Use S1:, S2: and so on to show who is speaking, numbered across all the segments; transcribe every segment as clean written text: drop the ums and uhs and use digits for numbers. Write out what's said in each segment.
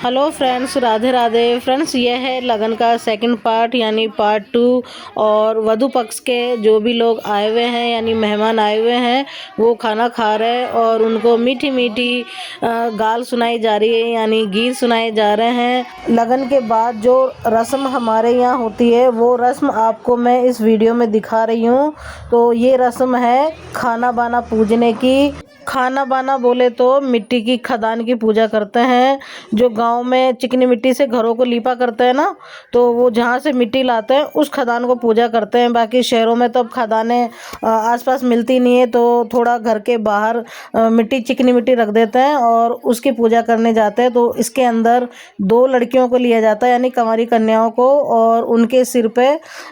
S1: Hello friends, Radhe Radhe friends. ये है लगन का सेकंड पार्ट यानी पार्ट 2। और वधू पक्ष के जो भी लोग आए हुए हैं यानी मेहमान आए हुए हैं वो खाना खा रहे हैं और उनको मीठी मीठी गाल सुनाई जा रही है यानी गीत सुनाए जा रहे हैं। लगन के बाद जो रस्म हमारे यहाँ होती है वो रस्म आपको मैं इस वीडियो में दिखा रही हूँ। तो ये रस्म है खाना बाना पूजने की। खाना बाना बोले तो मिट्टी की खदान की पूजा करते हैं। जो गांव में चिकनी मिट्टी से घरों को लीपा करते हैं ना, तो वो जहाँ से मिट्टी लाते हैं उस खदान को पूजा करते हैं। बाकी शहरों में तो अब खदानें आसपास मिलती नहीं है, तो थोड़ा घर के बाहर मिट्टी चिकनी मिट्टी रख देते हैं और उसकी पूजा करने जाते हैं। तो इसके अंदर 2 लड़कियों को लिया जाता है यानी कंवारी कन्याओं को, और उनके सिर पे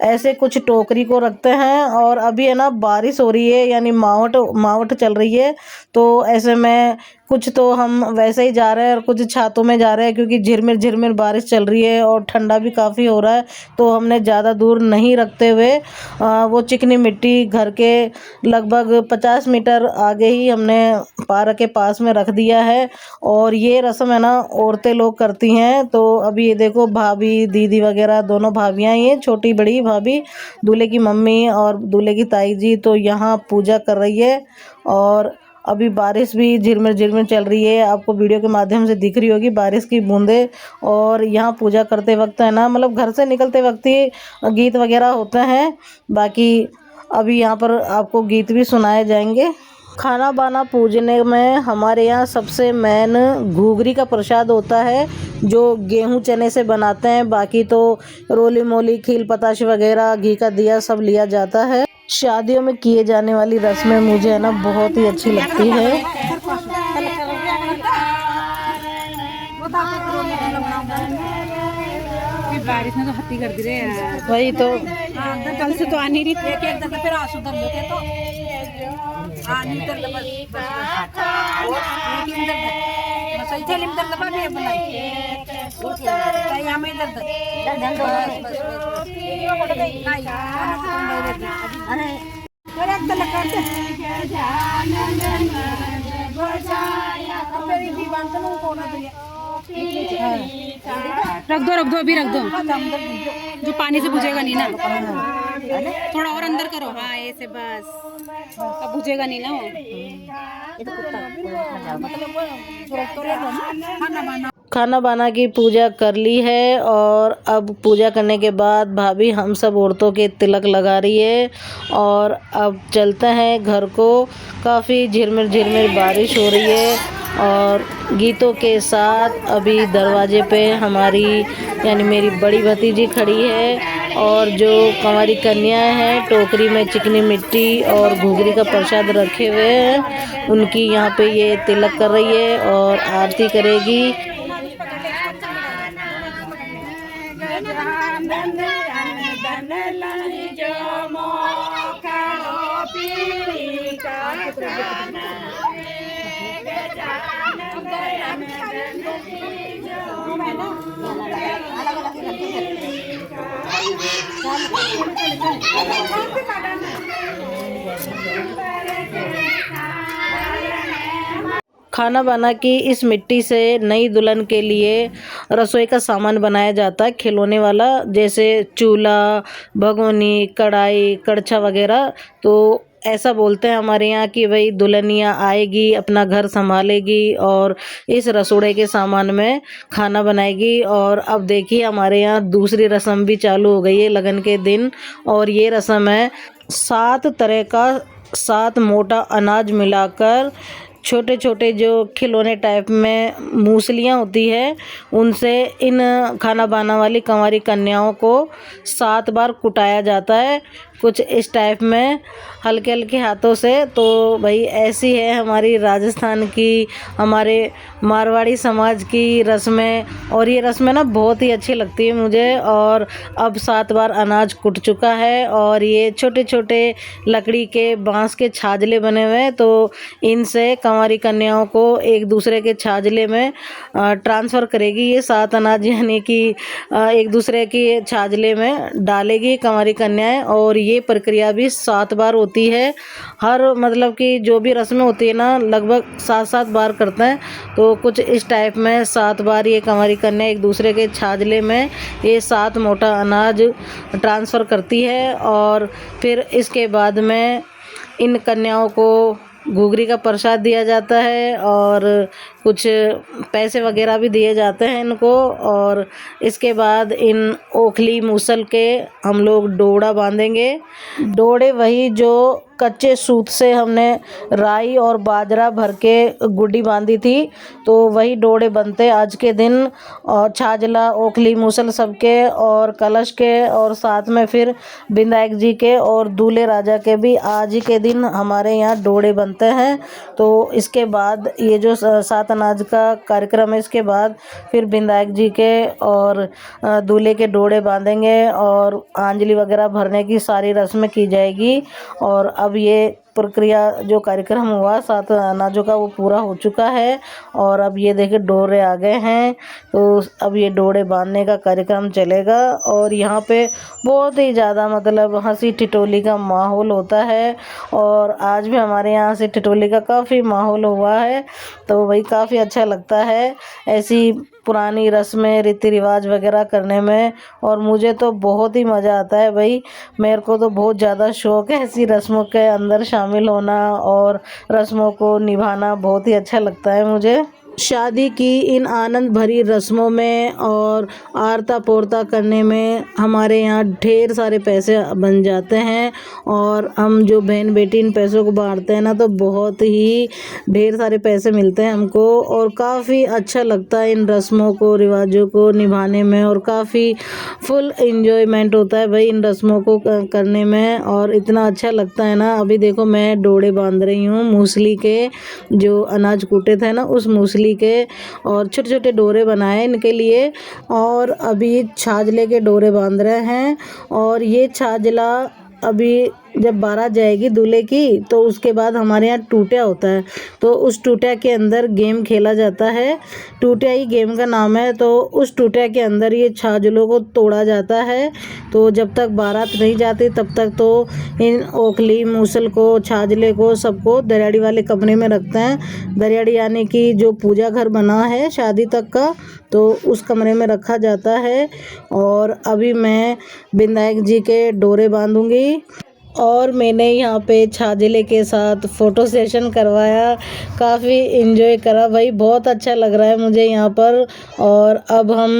S1: ऐसे कुछ टोकरी को रखते हैं। और अभी है ना बारिश हो रही है यानी मावट चल रही है, तो ऐसे में कुछ तो हम वैसे ही जा रहे हैं और कुछ छातों में जा रहे हैं क्योंकि झिरमिर झिरमिर बारिश चल रही है और ठंडा भी काफ़ी हो रहा है। तो हमने ज़्यादा दूर नहीं रखते हुए वो चिकनी मिट्टी घर के लगभग 50 मीटर आगे ही हमने पार्क के पास में रख दिया है। और ये रस्म है ना औरतें लोग करती हैं। तो अभी ये देखो भाभी दीदी वगैरह दोनों भाभियाँ, ये छोटी बड़ी भाभी, दूल्हे की मम्मी और दूल्हे की ताई जी तो यहाँ पूजा कर रही है। और अभी बारिश भी झिरमिर झिरमिर चल रही है, आपको वीडियो के माध्यम से दिख रही होगी बारिश की बूंदें। और यहाँ पूजा करते वक्त है ना, मतलब घर से निकलते वक्त ही गीत वगैरह होते हैं। बाकी अभी यहाँ पर आपको गीत भी सुनाए जाएंगे। खाना बाना पूजने में हमारे यहाँ सबसे मेन घूघरी का प्रसाद होता है जो गेहूं चने से बनाते हैं। बाकी तो रोली मोली खील पताश वगैरह घी का दिया सब लिया जाता है। शादियों में किए जाने वाली रस्में मुझे है ना बहुत ही अच्छी लगती है।
S2: बारिश में तो हत्ती कर दी रे यार।
S1: वही तो
S2: कल से तो आ नहीं रही थी। एक दफा फिर आंसू दर लेते तो आ नहीं दर बस एक दर बस इथे लिम दर दबा भी बनाई ताई हमें दर अरे अरे एक तलक कर दे मेरी दीवान तो को ना रख दो अभी रख दो, जो पानी से बुझेगा नहीं ना। थोड़ा और अंदर करो, हाँ ऐसे बस, अब बुझेगा नहीं ना वो।
S1: खाना बाना की पूजा कर ली है और अब पूजा करने के बाद भाभी हम सब औरतों के तिलक लगा रही है। और अब चलते हैं घर को। काफ़ी झिरमिर झिरमिर बारिश हो रही है और गीतों के साथ अभी दरवाजे पे हमारी यानी मेरी बड़ी भतीजी खड़ी है और जो कंवारी कन्याएं हैं टोकरी में चिकनी मिट्टी और घुघरी का प्रसाद रखे हुए हैं, उनकी यहाँ पे ये तिलक कर रही है और आरती करेगी। खाना बना की इस मिट्टी से नई दुल्हन के लिए रसोई का सामान बनाया जाता है, खिलौने वाला, जैसे चूल्हा, भगोनी, कढ़ाई, कड़छा वगैरह। तो ऐसा बोलते हैं हमारे यहाँ कि भाई दुल्हनिया आएगी, अपना घर संभालेगी और इस रसोड़े के सामान में खाना बनाएगी। और अब देखिए हमारे यहाँ दूसरी रस्म भी चालू हो गई है लगन के दिन। और ये रस्म है 7 तरह का 7 मोटा अनाज मिलाकर छोटे छोटे जो खिलौने टाइप में मूसलियाँ होती है उनसे इन खाना बाना वाली कंवारी कन्याओं को 7 बार कुटाया जाता है, कुछ इस टाइप में हल्के हल्के हाथों से। तो भाई ऐसी है हमारी राजस्थान की, हमारे मारवाड़ी समाज की रस्में। और ये रस्में ना बहुत ही अच्छी लगती है मुझे। और अब 7 बार अनाज कुट चुका है और ये छोटे छोटे लकड़ी के बांस के छाजले बने हुए हैं, तो इनसे कंवारी कन्याओं को एक दूसरे के छाजले में ट्रांसफ़र करेगी। ये 7 अनाज यानी कि एक दूसरे के छाजले में डालेगी कंवारी कन्याएं। और ये प्रक्रिया भी 7 बार होती है। हर मतलब कि जो भी रस्में होती है ना लगभग 7-7 बार करते हैं। तो कुछ इस टाइप में 7 बार ये कंवारी कन्या एक दूसरे के छाजले में ये 7 मोटा अनाज ट्रांसफ़र करती है और फिर इसके बाद में इन कन्याओं को घुघरी का प्रसाद दिया जाता है और कुछ पैसे वगैरह भी दिए जाते हैं इनको। और इसके बाद इन ओखली मूसल के हम लोग डोड़ा बांधेंगे। डोड़े वही जो कच्चे सूत से हमने राई और बाजरा भर के गुड्डी बांधी थी, तो वही डोड़े बनते आज के दिन। और छाजला ओखली मूसल सबके और कलश के और साथ में फिर विनायक जी के और दूल्हे राजा के भी आज ही के दिन हमारे यहाँ डोड़े बनते हैं। तो इसके बाद ये जो 7 अनाज का कार्यक्रम है, इसके बाद फिर विनायक जी के और दूल्हे के डोड़े बांधेंगे और आंजलि वगैरह भरने की सारी रस्में की जाएगी। और अब ये प्रक्रिया जो कार्यक्रम हुआ 7 अनाजों का वो पूरा हो चुका है। और अब ये देखिए डोरे आ गए हैं, तो अब ये डोरे बांधने का कार्यक्रम चलेगा। और यहाँ पे बहुत ही ज़्यादा मतलब हंसी ठिठोली का माहौल होता है और आज भी हमारे यहाँ से ठिठोली का काफ़ी माहौल हुआ है। तो वही काफ़ी अच्छा लगता है ऐसी पुरानी रस्में रीति रिवाज वगैरह करने में। और मुझे तो बहुत ही मज़ा आता है भाई, मेरे को तो बहुत ज़्यादा शौक़ है ऐसी रस्मों के अंदर शामिल होना और रस्मों को निभाना बहुत ही अच्छा लगता है मुझे। शादी की इन आनंद भरी रस्मों में और आरता पोरता करने में हमारे यहाँ ढेर सारे पैसे बन जाते हैं। और हम जो बहन बेटी इन पैसों को बांटते हैं ना, तो बहुत ही ढेर सारे पैसे मिलते हैं हमको और काफ़ी अच्छा लगता है इन रस्मों को रिवाजों को निभाने में। और काफ़ी फुल एंजॉयमेंट होता है भाई इन रस्मों को करने में और इतना अच्छा लगता है ना। अभी देखो मैं डोड़े बांध रही हूँ मूसली के, जो अनाज कूटे थे ना उस मूसली के, और छोटे छोटे डोरे बनाए इनके लिए। और अभी छाजले के डोरे बांध रहे हैं। और ये छाजला अभी जब बारात जाएगी दूल्हे की, तो उसके बाद हमारे यहाँ टूटिया होता है। तो उस टूटिया के अंदर गेम खेला जाता है, टूटिया ही गेम का नाम है। तो उस टूटिया के अंदर ये छाजलों को तोड़ा जाता है। तो जब तक बारात नहीं जाती तब तक तो इन ओखली मूसल को छाजले को सबको दरियाड़ी वाले कमरे में रखते हैं। दरियाड़ी यानी कि जो पूजा घर बना है शादी तक का, तो उस कमरे में रखा जाता है। और अभी मैं विनायक जी के डोरे बांधूंगी और मैंने यहाँ पे छाजले के साथ फ़ोटो सेशन करवाया, काफ़ी इन्जॉय करा भाई, बहुत अच्छा लग रहा है मुझे यहाँ पर। और अब हम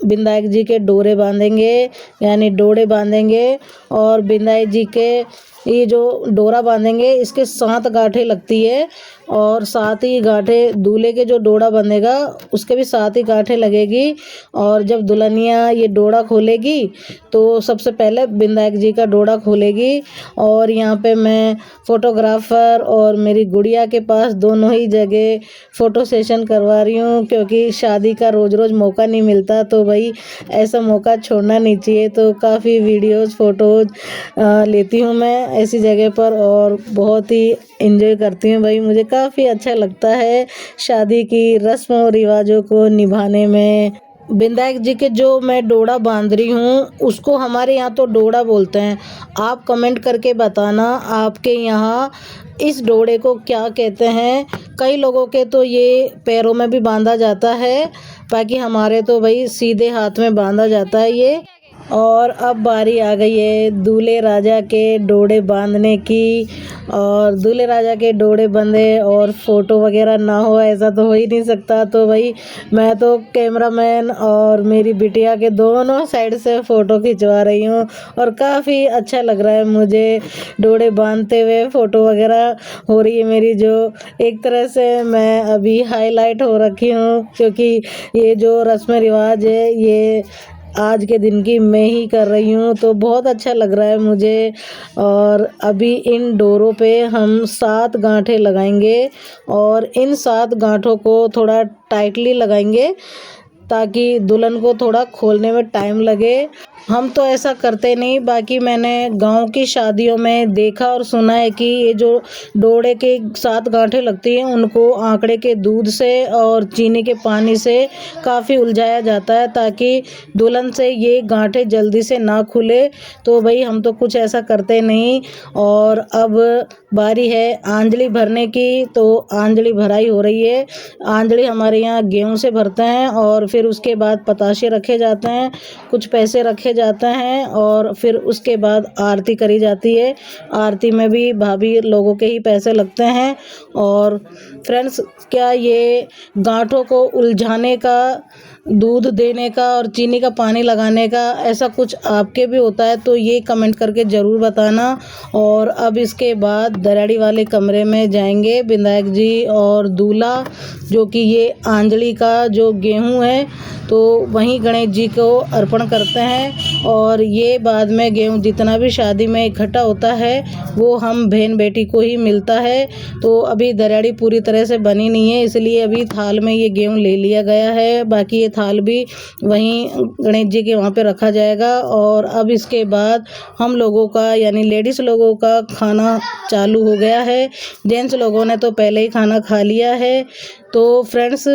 S1: विनायक जी के डोरे बांधेंगे यानी डोरे बांधेंगे। और विनायक जी के ये जो डोरा बांधेंगे इसके 7 गांठें लगती है और 7 ही गांठें दूल्हे के जो डोरा बंधेगा उसके भी 7 ही गांठें लगेगी। और जब दुल्हनिया ये डोरा खोलेगी तो सबसे पहले विनायक जी का डोरा खोलेगी। और यहाँ पे मैं फ़ोटोग्राफ़र और मेरी गुड़िया के पास दोनों ही जगह फ़ोटो सेशन करवा रही हूँ, क्योंकि शादी का रोज़ रोज़ मौका नहीं मिलता, तो भाई ऐसा मौका छोड़ना नहीं चाहिए। तो काफ़ी वीडियोज़ फ़ोटोज़ लेती हूँ मैं ऐसी जगह पर और बहुत ही एंजॉय करती हूँ भाई, मुझे काफ़ी अच्छा लगता है शादी की रस्म और रिवाजों को निभाने में। विनायक जी के जो मैं डोरा बांध रही हूँ उसको हमारे यहाँ तो डोरा बोलते हैं। आप कमेंट करके बताना आपके यहाँ इस डोरे को क्या कहते हैं। कई लोगों के तो ये पैरों में भी बांधा जाता है, बाकी हमारे तो भाई सीधे हाथ में बांधा जाता है ये। और अब बारी आ गई है दूल्हे राजा के डोरे बांधने की। और दूल्हे राजा के डोरे बंधे और फ़ोटो वगैरह ना हो ऐसा तो हो ही नहीं सकता। तो भाई मैं तो कैमरामैन और मेरी बिटिया के दोनों साइड से फ़ोटो खिंचवा रही हूँ और काफ़ी अच्छा लग रहा है मुझे डोरे बांधते हुए। फ़ोटो वगैरह हो रही है मेरी, जो एक तरह से मैं अभी हाईलाइट हो रखी हूँ, क्योंकि ये जो रस्म रिवाज है ये आज के दिन की मैं ही कर रही हूँ, तो बहुत अच्छा लग रहा है मुझे। और अभी इन डोरों पे हम 7 गांठें लगाएंगे और इन 7 गांठों को थोड़ा टाइटली लगाएंगे ताकि दुल्हन को थोड़ा खोलने में टाइम लगे। हम तो ऐसा करते नहीं, बाकी मैंने गांव की शादियों में देखा और सुना है कि ये जो डोड़े के 7 गांठें लगती हैं उनको आंकड़े के दूध से और चीनी के पानी से काफ़ी उलझाया जाता है ताकि दुल्हन से ये गांठें जल्दी से ना खुले। तो भाई हम तो कुछ ऐसा करते नहीं। और अब बारी है आंजली भरने की, तो आंजली भराई हो रही है। आंजली हमारे यहाँ गेहूं से भरते हैं और फिर उसके बाद पताशे रखे जाते हैं, कुछ पैसे रखे जाते हैं और फिर उसके बाद आरती करी जाती है। आरती में भी भाभी लोगों के ही पैसे लगते हैं। और फ्रेंड्स, क्या ये गांठों को उलझाने का, दूध देने का और चीनी का पानी लगाने का ऐसा कुछ आपके भी होता है तो ये कमेंट करके ज़रूर बताना। और अब इसके बाद दराड़ी वाले कमरे में जाएंगे विनायक जी और दूल्हा, जो कि ये आंजली का जो गेहूं है तो वहीं गणेश जी को अर्पण करते हैं। और ये बाद में गेहूं जितना भी शादी में इकट्ठा होता है वो हम बहन बेटी को ही मिलता है। तो अभी दराड़ी पूरी तरह से बनी नहीं है, इसलिए अभी थाल में ये गेहूं ले लिया गया है। बाकी ये थाल भी वहीं गणेश जी के वहाँ पे रखा जाएगा। और अब इसके बाद हम लोगों का यानी लेडीज़ लोगों का खाना चालू हो गया है। जेंट्स लोगों ने तो पहले ही खाना खा लिया है। तो फ्रेंड्स,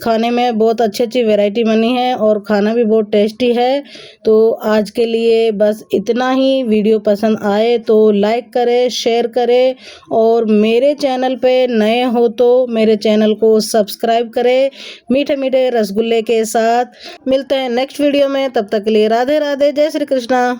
S1: खाने में बहुत अच्छी अच्छी वैरायटी बनी है और खाना भी बहुत टेस्टी है। तो आज के लिए बस इतना ही। वीडियो पसंद आए तो लाइक करें, शेयर करें और मेरे चैनल पे नए हो तो मेरे चैनल को सब्सक्राइब करें मीठे मीठे रसगुल्ले के साथ। मिलते हैं नेक्स्ट वीडियो में, तब तक के लिए राधे राधे, जय श्री कृष्णा।